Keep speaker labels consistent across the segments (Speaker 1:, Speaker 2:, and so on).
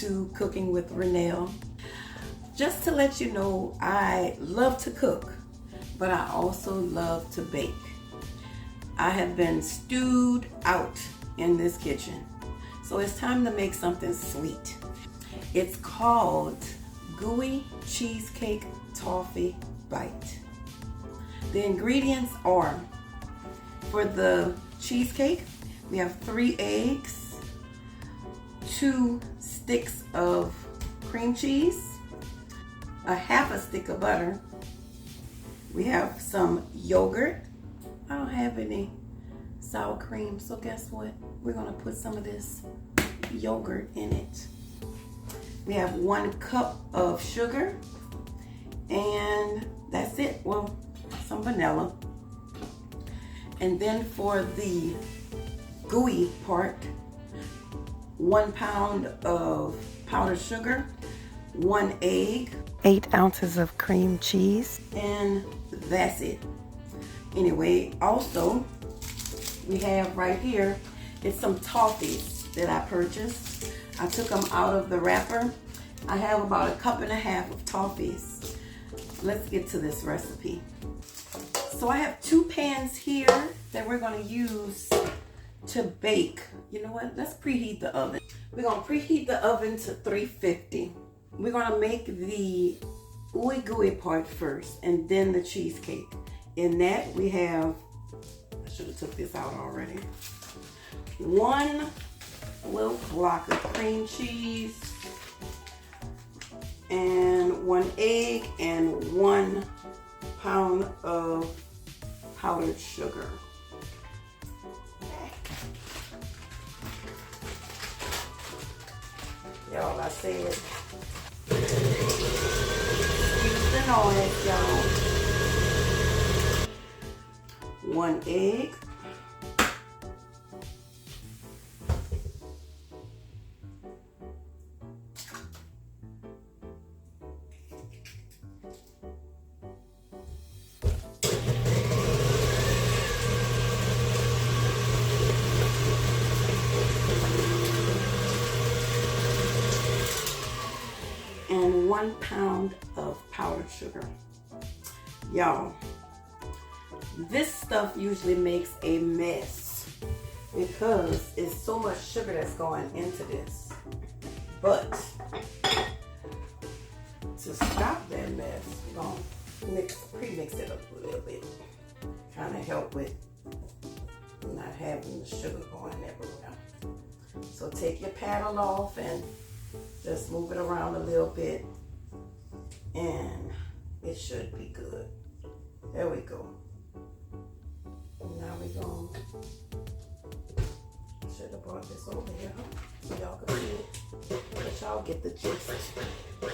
Speaker 1: to Cooking with Renelle. Just to let you know, I love to cook, but I also love to bake. I have been stewed out in this kitchen, so it's time to make something sweet. It's called Gooey Cheesecake Toffee Bite. The ingredients are, for the cheesecake, we have 3 eggs, 2 sticks of cream cheese, a half a stick of butter. We have some yogurt. I don't have any sour cream, so guess what? We're gonna put some of this yogurt in it. We have 1 cup of sugar, and that's it. Well, some vanilla. And then for the gooey part, 1 pound of powdered sugar, 1 egg, 8 ounces of cream cheese, and that's it. Anyway, also, we have right here, it's some toffees that I purchased. I took them out of the wrapper. I have about 1.5 cups of toffees. Let's get to this recipe. So I have 2 pans here that we're gonna use to bake. You know what? Let's preheat the oven. We're gonna preheat the oven to 350. We're gonna make the gooey part first, and then the cheesecake. In that we have, I should have took this out already, 1 little block of cream cheese, and 1 egg, and 1 pound of powdered sugar. Y'all, I said, excuse the noise, y'all. 1 egg, and 1 pound of powdered sugar. Y'all, this stuff usually makes a mess because it's so much sugar that's going into this. But to stop that mess, we're gonna pre-mix it up a little bit. Kind of help with not having the sugar going everywhere. So take your paddle off and just move it around a little bit, and it should be good. There we go. Now we're going, should have brought this over here, huh? So y'all can see it. But y'all get the gist. Here we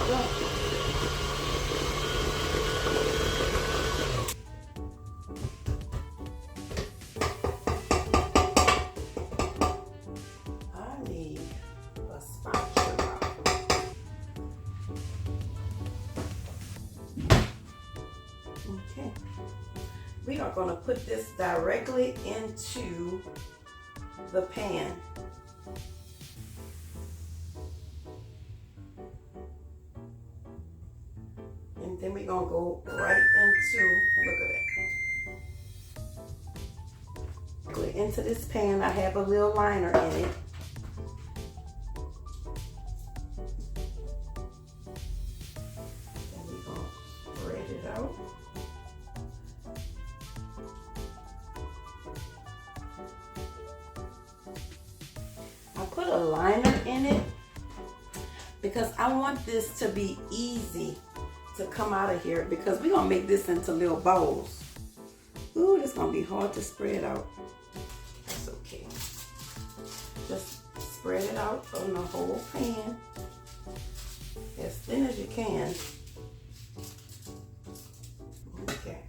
Speaker 1: go. I need a spatula. Okay, we are going to put this directly into the pan. And then we're going to go right into, look at that. Go into this pan. I have a little liner in it. And we're going to spread it out. I put a liner in it because I want this to be easy to come out of here, because we're gonna make this into little bowls. Ooh, this is gonna be hard to spread out. That's okay. Just spread it out on the whole pan as thin as you can. Okay.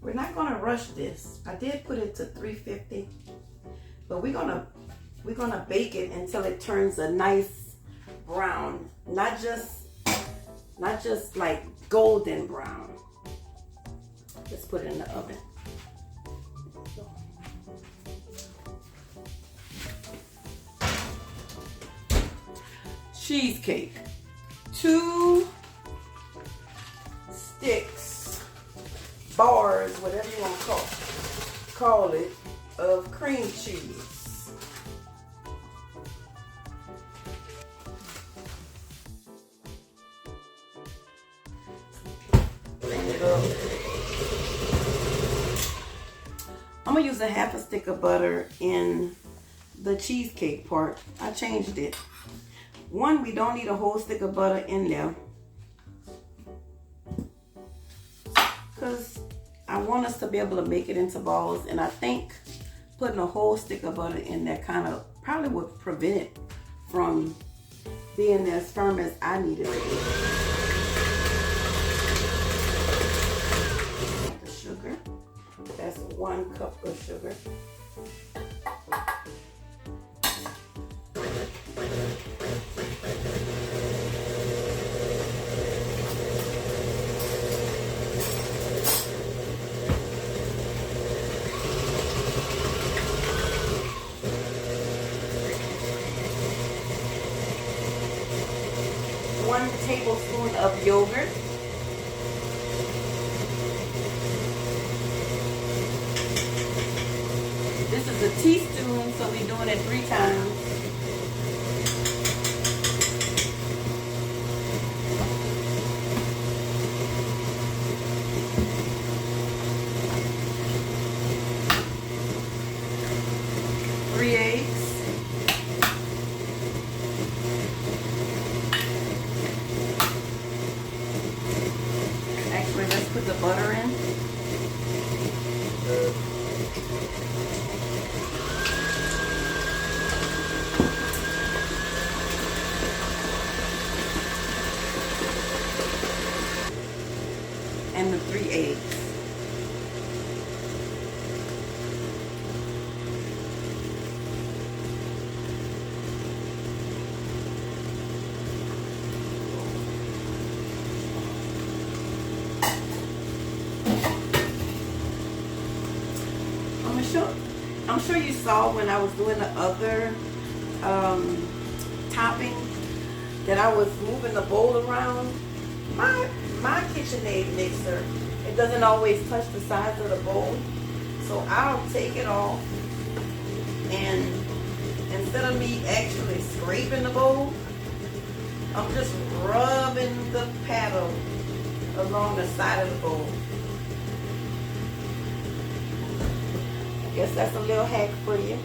Speaker 1: We're not gonna rush this. I did put it to 350, but we're gonna bake it until it turns a nice brown, not just like golden brown. Let's put it in the oven. cheesecake. 2 sticks, bars, whatever you want to call it, of cream cheese. Blend it up. I'm gonna use a half a stick of butter in the cheesecake part. I changed it. One, we don't need a whole stick of butter in there because I want us to be able to make it into balls, and I think putting a whole stick of butter in there kind of probably would prevent it from being as firm as I need it to be. The sugar, that's 1 cup of sugar. One tablespoon of yogurt. This is a teaspoon, so we're doing it 3 times. Three eggs. Actually, let's put the butter in. And the 3 eggs. I'm sure you saw when I was doing the other topping that I was moving the bowl around. My KitchenAid mixer, it doesn't always touch the sides of the bowl, so I'll take it off, and instead of me actually scraping the bowl, I'm just rubbing the paddle along the side of the bowl. I guess that's a little hack for you.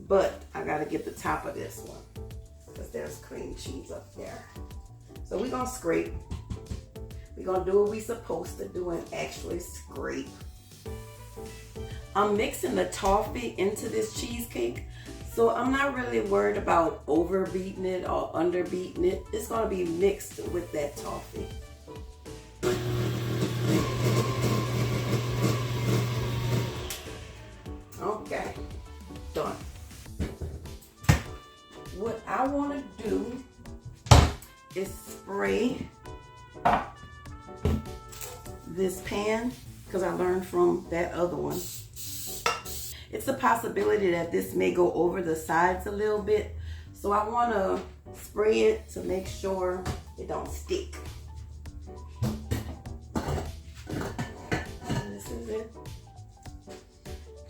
Speaker 1: But I gotta get the top of this one because there's cream cheese up there. So we're gonna scrape. We're gonna do what we're supposed to do and actually scrape. I'm mixing the toffee into this cheesecake, so I'm not really worried about overbeating it or underbeating it. It's gonna be mixed with that toffee. Okay, done. What I want to do is spray this pan because I learned from that other one. It's a possibility that this may go over the sides a little bit, so I want to spray it to make sure it don't stick. And this is it.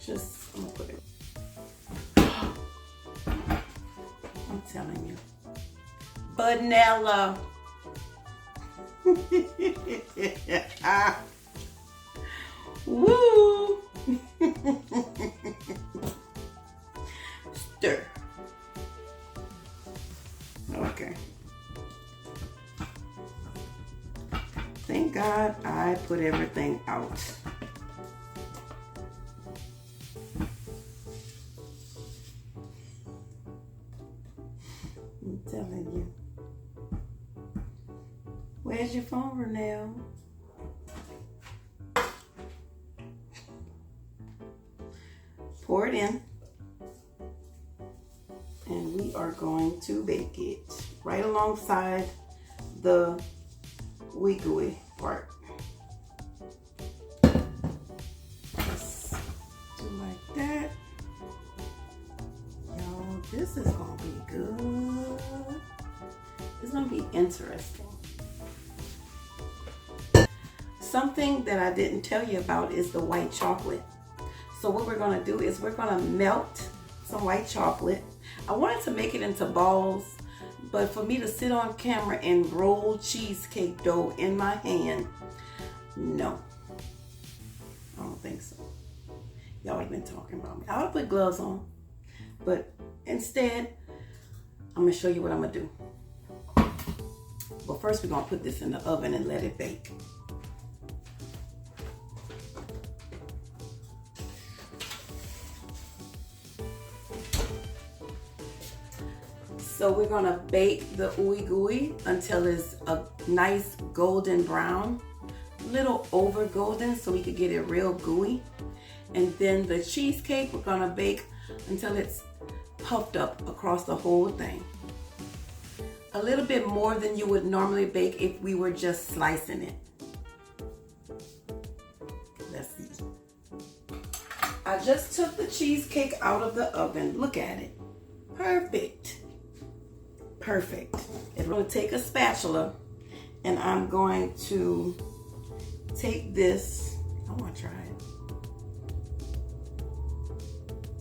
Speaker 1: Just, I'm gonna put it. I'm telling you. Vanilla. Woo! Stir. Okay. Thank God I put everything out. I'm telling you. Where's your phone, Renelle? Pour it in. And we are going to bake it right alongside the Gooey part. Just do like that. Y'all This is gonna be good. It's gonna be interesting. Something that I didn't tell you about is the white chocolate. So what we're gonna do is we're gonna melt some white chocolate. I wanted to make it into balls, but for me to sit on camera and roll cheesecake dough in my hand, no. I don't think so. Y'all have been talking about me. I would put gloves on, but instead, I'm gonna show you what I'm gonna do. But first, we're gonna put this in the oven and let it bake. So we're gonna bake the ooey gooey until it's a nice golden brown, little over golden, so we could get it real gooey. And then the cheesecake, we're gonna bake until it's puffed up across the whole thing. A little bit more than you would normally bake if we were just slicing it. Let's see. I just took the cheesecake out of the oven. Look at it. Perfect. Perfect. I'm going to take a spatula and I'm going to take this. I want to try it.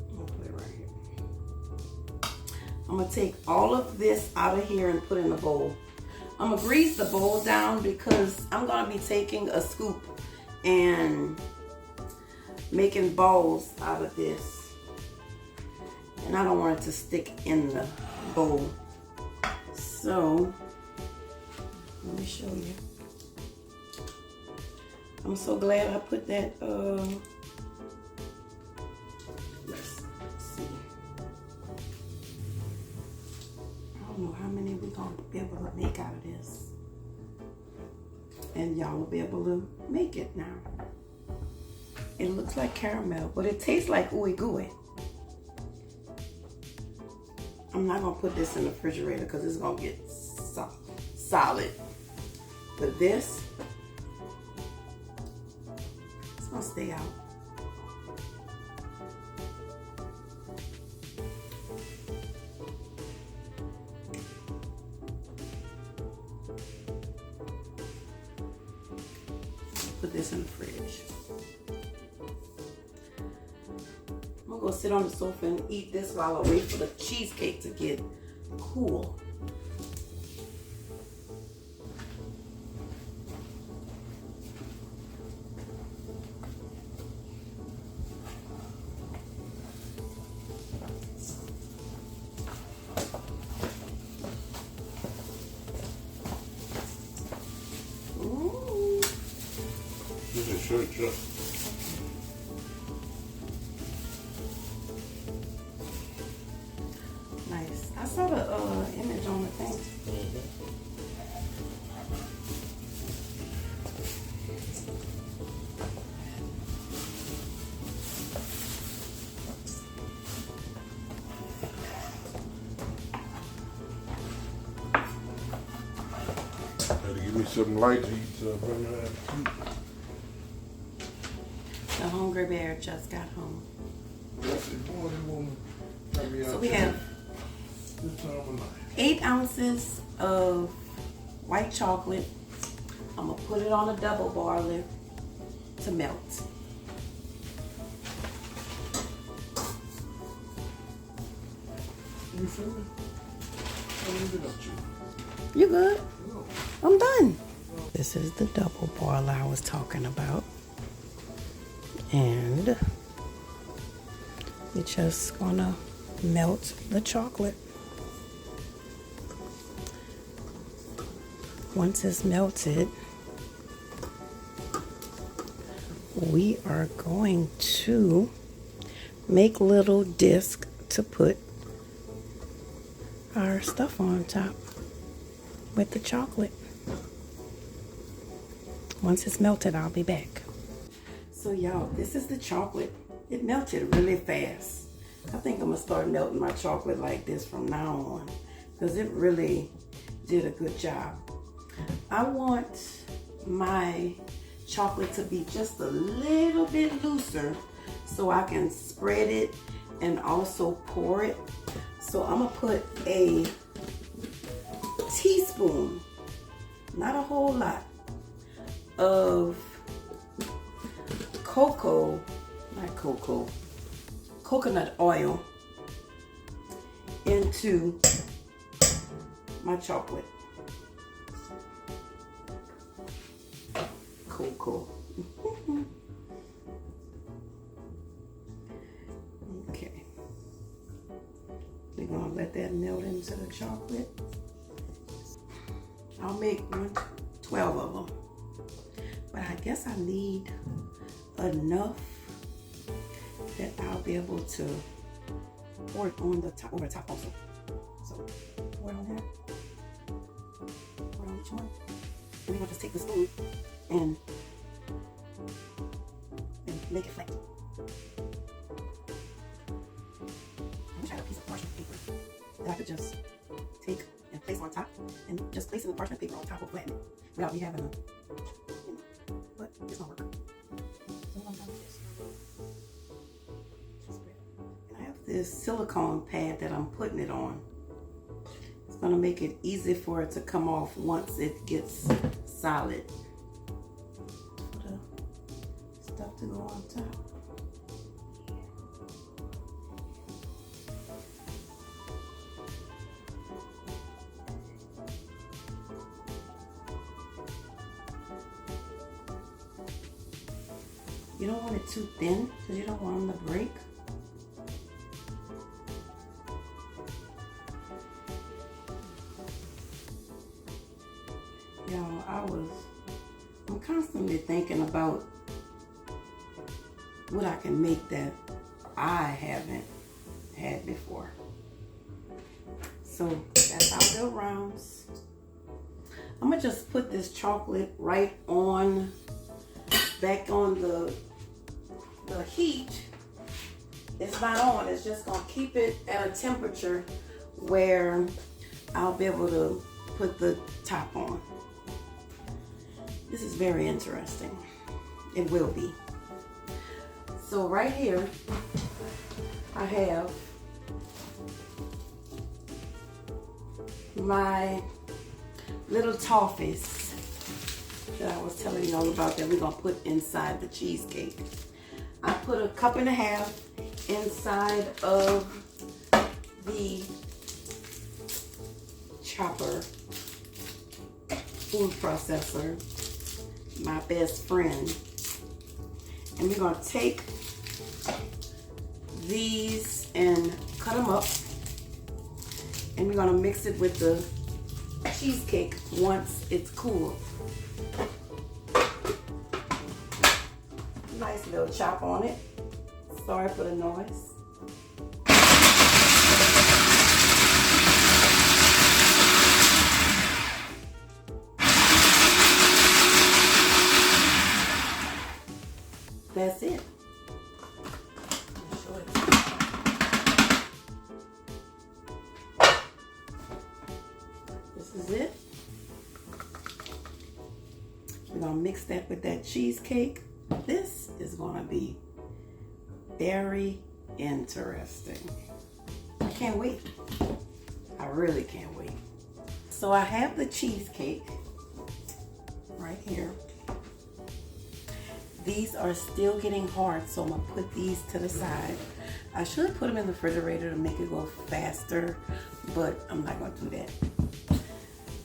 Speaker 1: I'm going to put it right here. I'm going to take all of this out of here and put it in a bowl. I'm going to grease the bowl down because I'm going to be taking a scoop and making balls out of this. And I don't want it to stick in the bowl. So, let me show you. I'm so glad I put that, let's see. I don't know how many we're going to be able to make out of this. And y'all will be able to make it now. It looks like caramel, but it tastes like ooey gooey. I'm not gonna put this in the refrigerator because it's gonna get solid. But this, it's gonna stay out. Put this in the fridge. I'm gonna go sit on the sofa and eat this while I wait for the cheesecake to get cool. Ooh.
Speaker 2: This is short.
Speaker 1: Nice. I saw the image on the thing.
Speaker 2: Gotta give me something light to eat so I run out of food.
Speaker 1: The hungry bear just got home.
Speaker 2: So
Speaker 1: we have 8 ounces of white chocolate. I'm gonna put it on a double boiler to melt.
Speaker 2: You feel me?
Speaker 1: You good? I'm done. This is the double boiler I was talking about. And we're just gonna melt the chocolate. Once it's melted, we are going to make little discs to put our stuff on top with the chocolate. Once it's melted, I'll be back. So y'all, this is the chocolate. It melted really fast. I think I'm gonna start melting my chocolate like this from now on because it really did a good job. I want my chocolate to be just a little bit looser so I can spread it and also pour it. So I'm gonna put a teaspoon, not a whole lot, of coconut oil into my chocolate. Cocoa. Okay. We're gonna let that melt into the chocolate. I'll make 12 of them. But I guess I need enough that I'll be able to pour it on the top, over the top also. So pour it on there. Pour it on each one. And we're gonna just take the spoon and make it flat. I wish I had a piece of parchment paper that I could just take and place on top, and just placing the parchment paper on top will flatten it without me having a, but it's gonna work. So I'm gonna do this. And I have this silicone pad that I'm putting it on. It's gonna make it easy for it to come off once it gets solid. For the stuff to go on top. You don't want it too thin because you don't want them to break. I'm constantly thinking about what I can make that I haven't had before. So that's our little rounds. I'm gonna just put this chocolate right on, back on the heat. It's not on, it's just gonna keep it at a temperature where I'll be able to put the top on. This is very interesting. It will be. So right here, I have my little toffees that I was telling you all about that we're gonna put inside the cheesecake. I put 1.5 cups inside of the chopper, food processor, my best friend. And we're gonna take these and cut them up, and we're gonna mix it with the cheesecake once it's cool. Nice little chop on it. Sorry for the noise. That's it. This is it. We're gonna mix that with that cheesecake. This is gonna be very interesting. I can't wait. I really can't wait. So I have the cheesecake right here. These are still getting hard, so I'm gonna put these to the side. I should put them in the refrigerator to make it go faster, but I'm not gonna do that.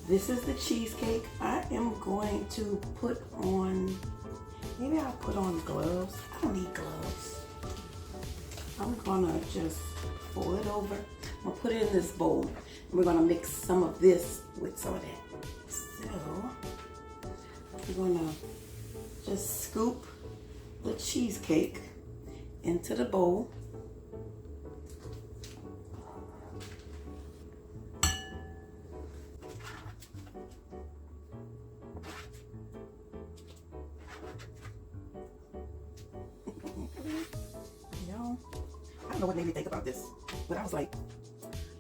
Speaker 1: This is the cheesecake. I am going to put on, maybe I'll put on gloves. I don't need gloves. I'm gonna just fold it over. I'm gonna put it in this bowl, and we're gonna mix some of this with some of that. So, we're gonna just scoop the cheesecake into the bowl. I don't know what made me think about this, but I was like,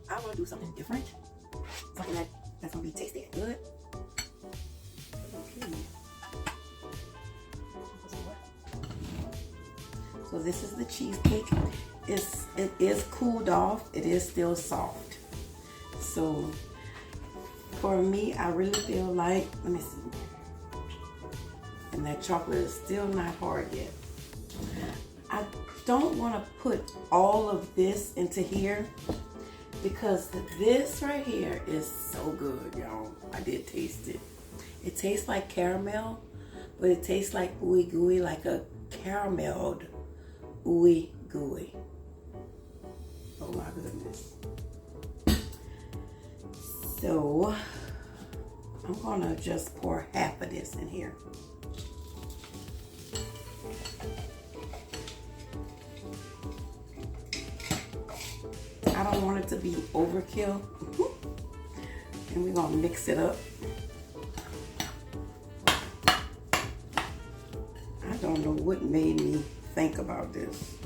Speaker 1: I want to do something different, something that's gonna be tasty and good. Okay. So So this is the cheesecake. It is cooled off. It is still soft. So for me, I really feel like, let me see. And that chocolate is still not hard yet. I don't want to put all of this into here because this right here is so good, y'all. I did taste it. It tastes like caramel, but it tastes like ooey gooey, like a carameled ooey gooey. Oh my goodness. So I'm gonna just pour half of this in here. I don't want it to be overkill. And we're gonna mix it up. I don't know what made me think about this.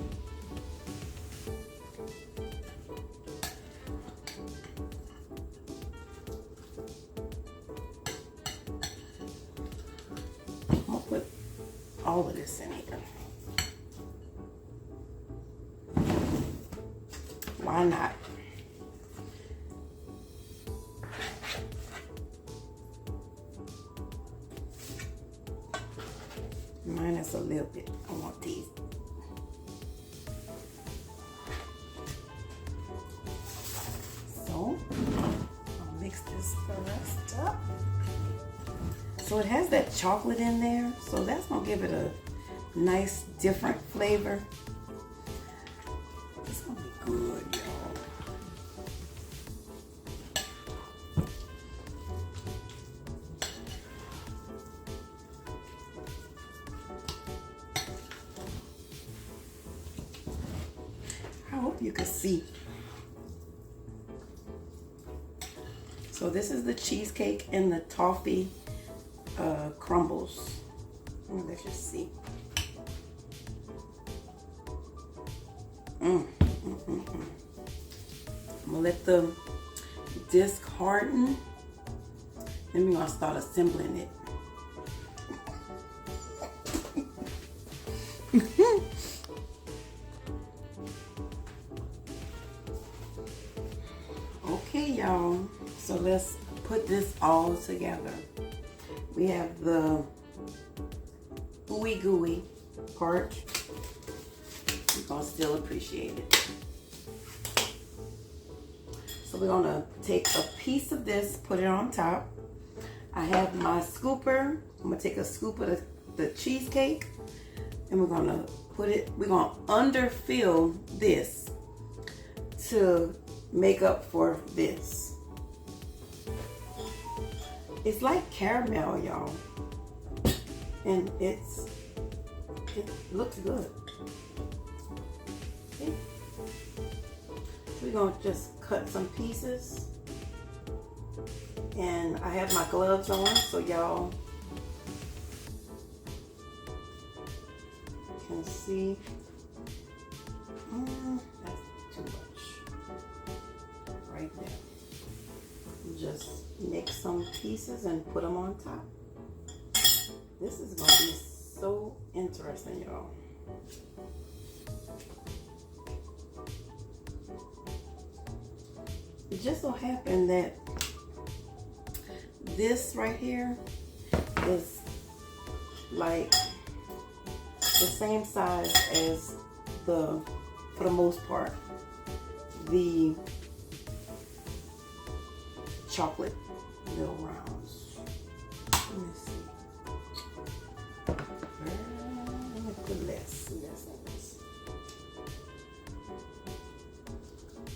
Speaker 1: I'm gonna put all of this in here. Why not? Minus a little bit. I want these. So I'll mix this the rest up. So it has that chocolate in there, so that's gonna give it a nice different flavor. It's gonna be good, y'all. I hope you can see. So this is the cheesecake and the toffee crumbles. Let's just see. I'm gonna let the disc harden. Then we're gonna start assembling it. Okay, y'all. So let's put this all together. We have the ooey gooey part. You're gonna still appreciate it. So we're gonna take a piece of this, put it on top. I have my scooper. I'm gonna take a scoop of the cheesecake and we're gonna underfill this to make up for this. It's like caramel, y'all. And it looks good. Okay. So we're gonna just cut some pieces. And I have my gloves on so y'all can see. That's too much. Right there. Just make some pieces and put them on top. This is going to be so interesting, y'all. It just so happened that this right here is like the same size as for the most part, the chocolate little rounds. Let me see. Let me put less in this.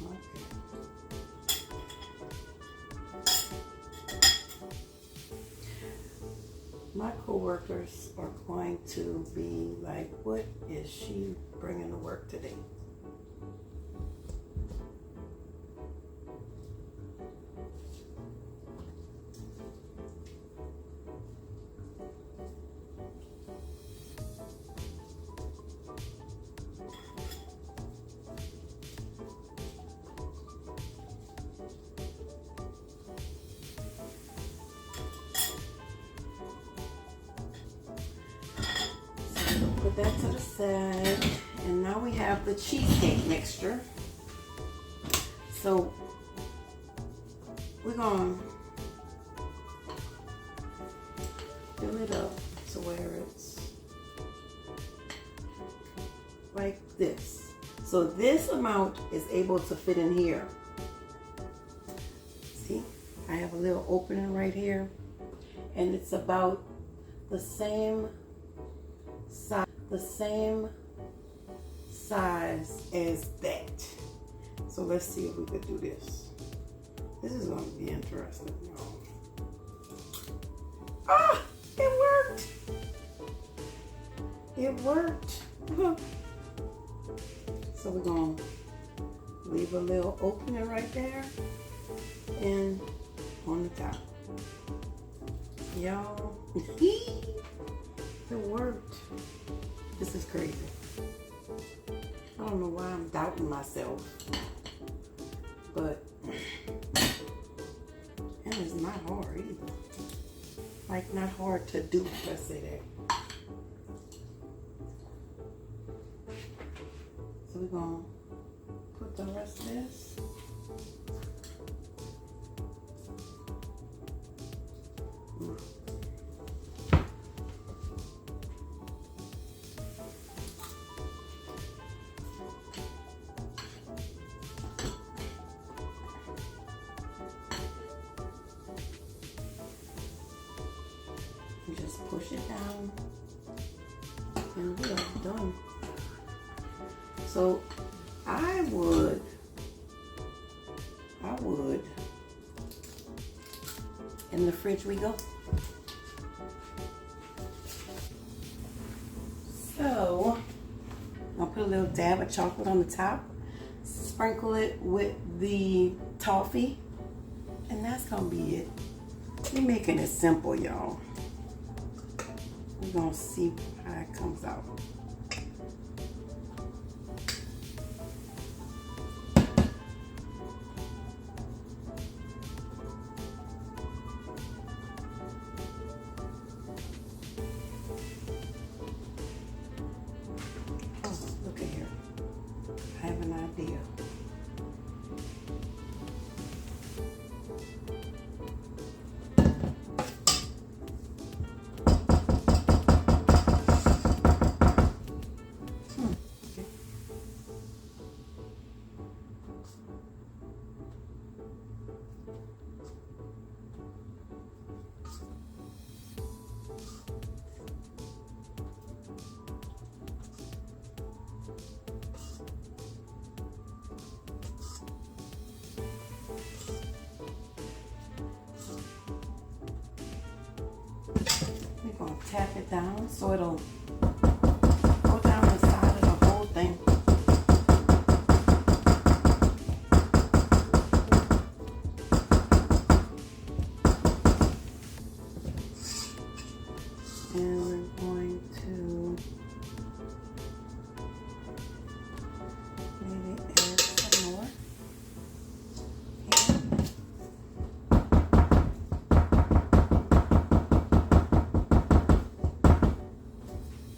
Speaker 1: Okay. My coworkers are going to be like, what is she bringing to work today? Put that to the side, have the cheesecake mixture. So we're going to fill it up to where it's like this. So this amount is able to fit in here. See, I have a little opening right here, and it's about the same size as that. So let's see if we could do this. This is going to be interesting, y'all. Ah, it worked. It worked. So we're going to leave a little opening right there and on the top. Y'all, it worked. This is crazy. I don't know why I'm doubting myself, but and it's not hard either. Like, not hard to do, let's say that. So we're gonna put the rest of this. You just push it down and we are done. So I would, in the fridge we go. So I'll put a little dab of chocolate on the top, sprinkle it with the toffee, and that's gonna be it. We're making it simple, y'all. We're gonna see how it comes out. Oh, look at here. I have an idea. We're going to tap it down so it'll go down the side of the whole thing. And we're going to maybe add some more.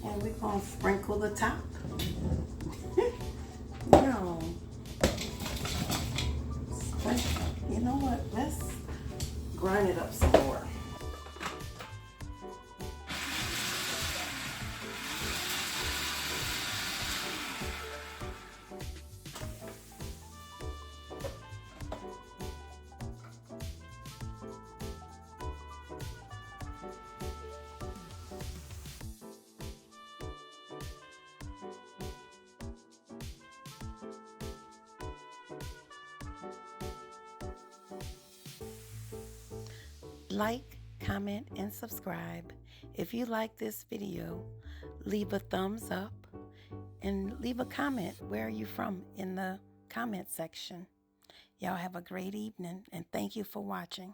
Speaker 1: And we're going to sprinkle the top. No. You know what? Let's grind it up some more. Like, comment, and subscribe. If you like this video, leave a thumbs up and leave a comment. Where are you from in the comment section? Y'all have a great evening, and thank you for watching.